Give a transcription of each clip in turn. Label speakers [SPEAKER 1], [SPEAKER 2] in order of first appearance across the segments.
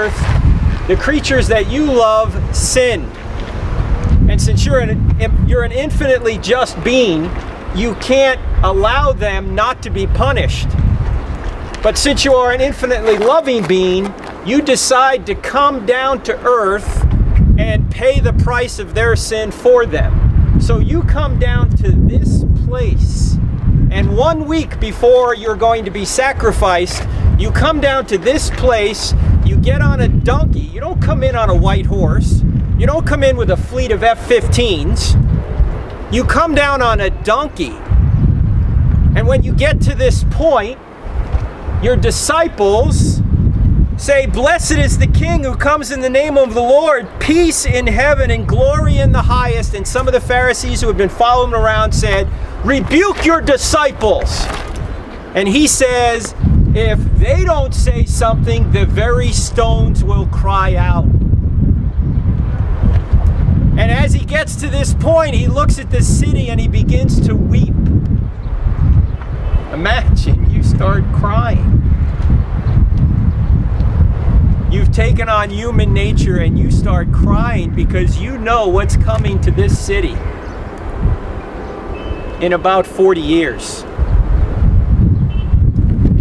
[SPEAKER 1] earth, the creatures that you love sinned. And since you're an infinitely just being, you can't allow them not to be punished. But since you are an infinitely loving being, you decide to come down to earth and pay the price of their sin for them. So you come down to this place, and 1 week before you're going to be sacrificed, you come down to this place, you get on a donkey. You don't come in on a white horse. You don't come in with a fleet of F-15s. You come down on a donkey. And when you get to this point, your disciples say, "Blessed is the King who comes in the name of the Lord, peace in heaven and glory in the highest." And some of the Pharisees who had been following him around said, "Rebuke your disciples." And he says, if they don't say something, the very stones will cry out. And as he gets to this point, he looks at the city and he begins to weep. Imagine you start crying. You've taken on human nature and you start crying because you know what's coming to this city in about 40 years.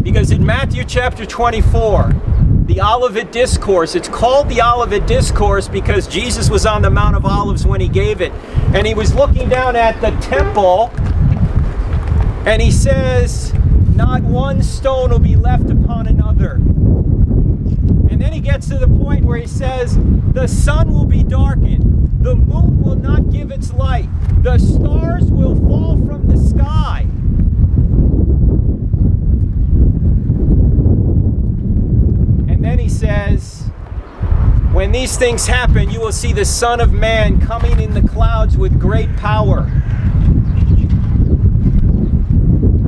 [SPEAKER 1] Because in Matthew chapter 24, the Olivet Discourse, it's called the Olivet Discourse because Jesus was on the Mount of Olives when he gave it. And he was looking down at the temple and he says, "Not one stone will be left upon another." And then he gets to the point where he says, "The sun will be darkened, the moon will not give its light, the stars will fall from the sky." And then he says, "When these things happen, you will see the Son of Man coming in the clouds with great power."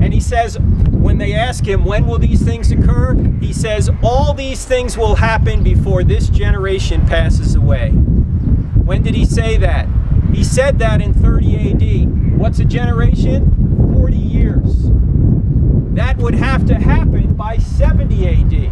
[SPEAKER 1] And he says, when they ask him, "When will these things occur?" he says, "All these things will happen before this generation passes away." When did he say that? He said that in 30 AD. What's a generation? 40 years. That would have to happen by 70 AD.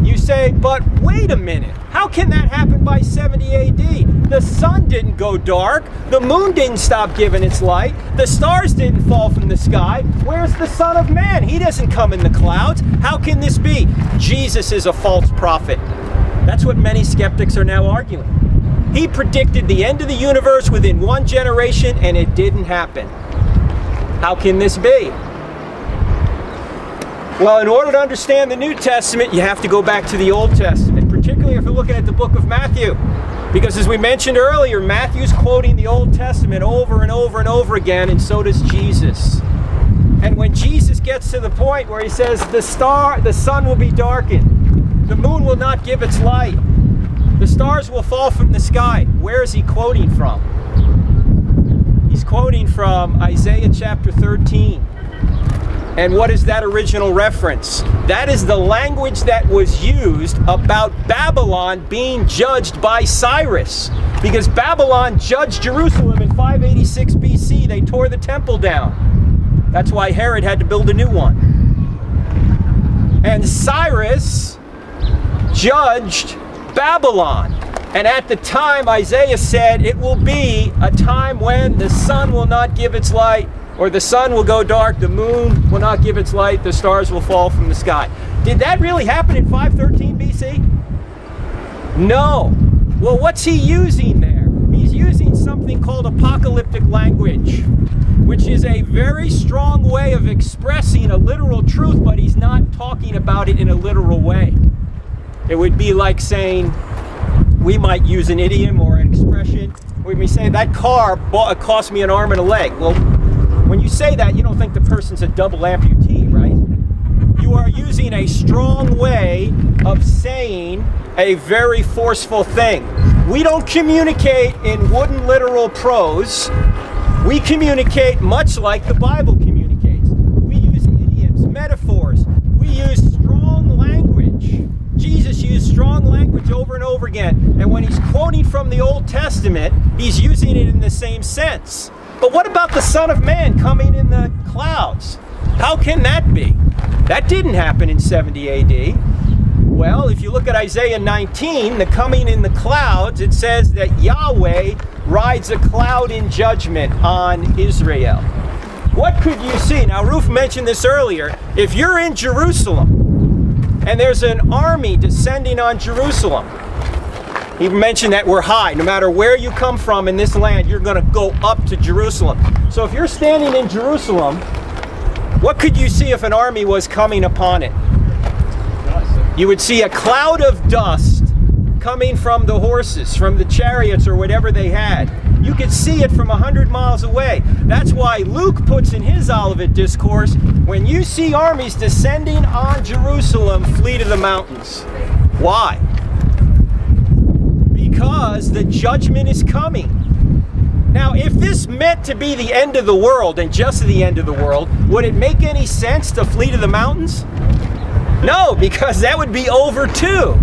[SPEAKER 1] You say, but wait a minute. How can that happen by 70 AD? The sun didn't go dark. The moon didn't stop giving its light. The stars didn't fall from the sky. Where's the Son of Man? He doesn't come in the clouds. How can this be? Jesus is a false prophet. That's what many skeptics are now arguing. He predicted the end of the universe within one generation, and it didn't happen. How can this be? Well, in order to understand the New Testament, you have to go back to the Old Testament, particularly if you're looking at the book of Matthew. Because as we mentioned earlier, Matthew's quoting the Old Testament over and over and over again, and so does Jesus. And when Jesus gets to the point where he says, the sun will be darkened, the moon will not give its light, the stars will fall from the sky, where is he quoting from? He's quoting from Isaiah chapter 13. And what is that original reference? That is the language that was used about Babylon being judged by Cyrus. Because Babylon judged Jerusalem in 586 BC. They tore the temple down. That's why Herod had to build a new one. And Cyrus judged Babylon. And at the time, Isaiah said, it will be a time when the sun will not give its light, or the sun will go dark, the moon will not give its light, the stars will fall from the sky. Did that really happen in 513 BC? No. Well, what's he using there? He's using something called apocalyptic language, which is a very strong way of expressing a literal truth, but he's not talking about it in a literal way. It would be like saying, we might use an idiom or an expression where we say, that car cost me an arm and a leg. Well, when you say that, you don't think the person's a double amputee, right? You are using a strong way of saying a very forceful thing. We don't communicate in wooden literal prose. We communicate much like the Bible communicates. We use idioms, metaphors. We use strong language. Jesus used strong language over and over again. And when he's quoting from the Old Testament, he's using it in the same sense. But what about the Son of Man coming in the clouds? How can that be? That didn't happen in 70 AD. Well, if you look at Isaiah 19, the coming in the clouds, it says that Yahweh rides a cloud in judgment on Israel. What could you see? Now, Ruth mentioned this earlier. If you're in Jerusalem and there's an army descending on Jerusalem, he mentioned that we're high. No matter where you come from in this land, you're going to go up to Jerusalem. So if you're standing in Jerusalem, what could you see if an army was coming upon it? You would see a cloud of dust coming from the horses, from the chariots or whatever they had. You could see it from 100 miles away. That's why Luke puts in his Olivet Discourse, when you see armies descending on Jerusalem, flee to the mountains. Why? Because the judgment is coming. Now, if this meant to be the end of the world, and just the end of the world, would it make any sense to flee to the mountains? No, because that would be over too.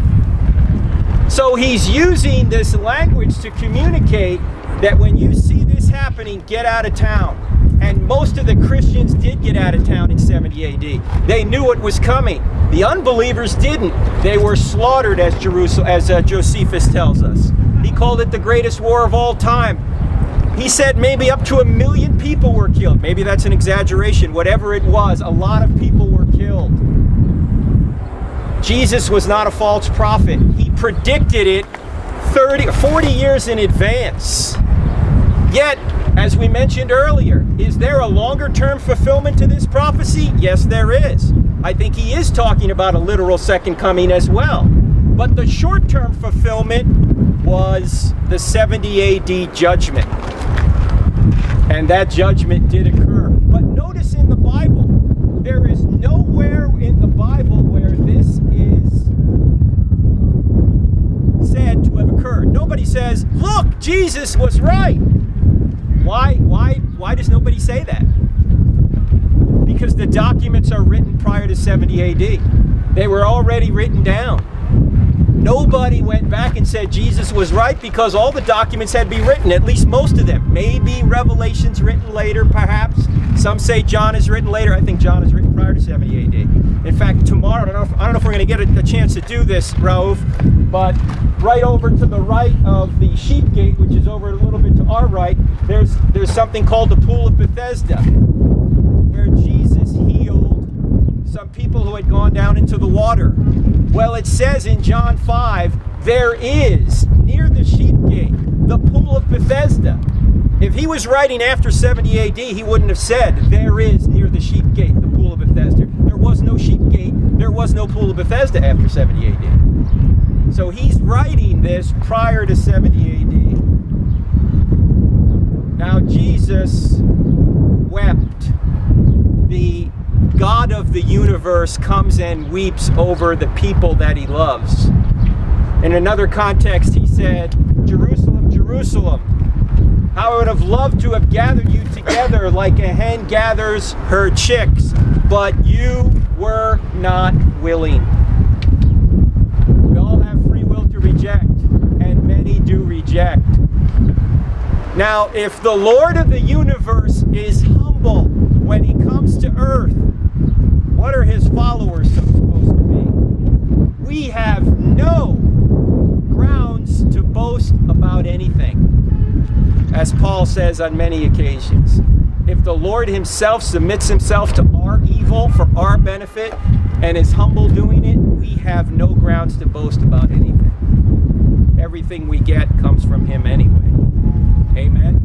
[SPEAKER 1] So he's using this language to communicate that when you see this happening, get out of town. And most of the Christians did get out of town in 70 AD. They knew it was coming. The unbelievers didn't. They were slaughtered, as Josephus tells us. He called it the greatest war of all time. He said maybe up to 1 million people were killed. Maybe that's an exaggeration. Whatever it was, a lot of people were killed. Jesus was not a false prophet. He predicted it 40 years in advance. Yet, as we mentioned earlier, is there a longer-term fulfillment to this prophecy? Yes, there is. I think he is talking about a literal second coming as well. But the short-term fulfillment was the 70 AD judgment. And that judgment did occur. But notice in the Bible, there is nowhere in the Bible where this is said to have occurred. Nobody says, look, Jesus was right. Why does nobody say that? Because the documents are written prior to 70 AD. They were already written down. Nobody went back and said Jesus was right because all the documents had been written, at least most of them. Maybe Revelation's written later, perhaps. Some say John is written later. I think John is written prior to 70 AD. In fact, tomorrow, I don't know if we're going to get a chance to do this, Raouf, but right over to the right of the sheep gate, which is over a little bit to our right, there's something called the Pool of Bethesda, where Jesus healed some people who had gone down into the water. Well, it says in John 5, there is, near the sheep gate, the Pool of Bethesda. If he was writing after 70 AD, he wouldn't have said, there is, near the sheep gate, the Pool of Bethesda. There was no sheep gate, there was no Pool of Bethesda after 70 AD. So he's writing this prior to 70 AD. Now Jesus wept. The God of the universe comes and weeps over the people that he loves. In another context, he said, Jerusalem, Jerusalem, how I would have loved to have gathered you together like a hen gathers her chicks, but you were not willing. We all have free will to reject, and many do reject. Now, if the Lord of the universe is humble when he comes to earth, what are his followers supposed to be? We have no grounds to boast about anything, as Paul says on many occasions. If the Lord himself submits himself to our evil for our benefit and is humble doing it, we have no grounds to boast about anything. Everything we get comes from him anyway. Amen.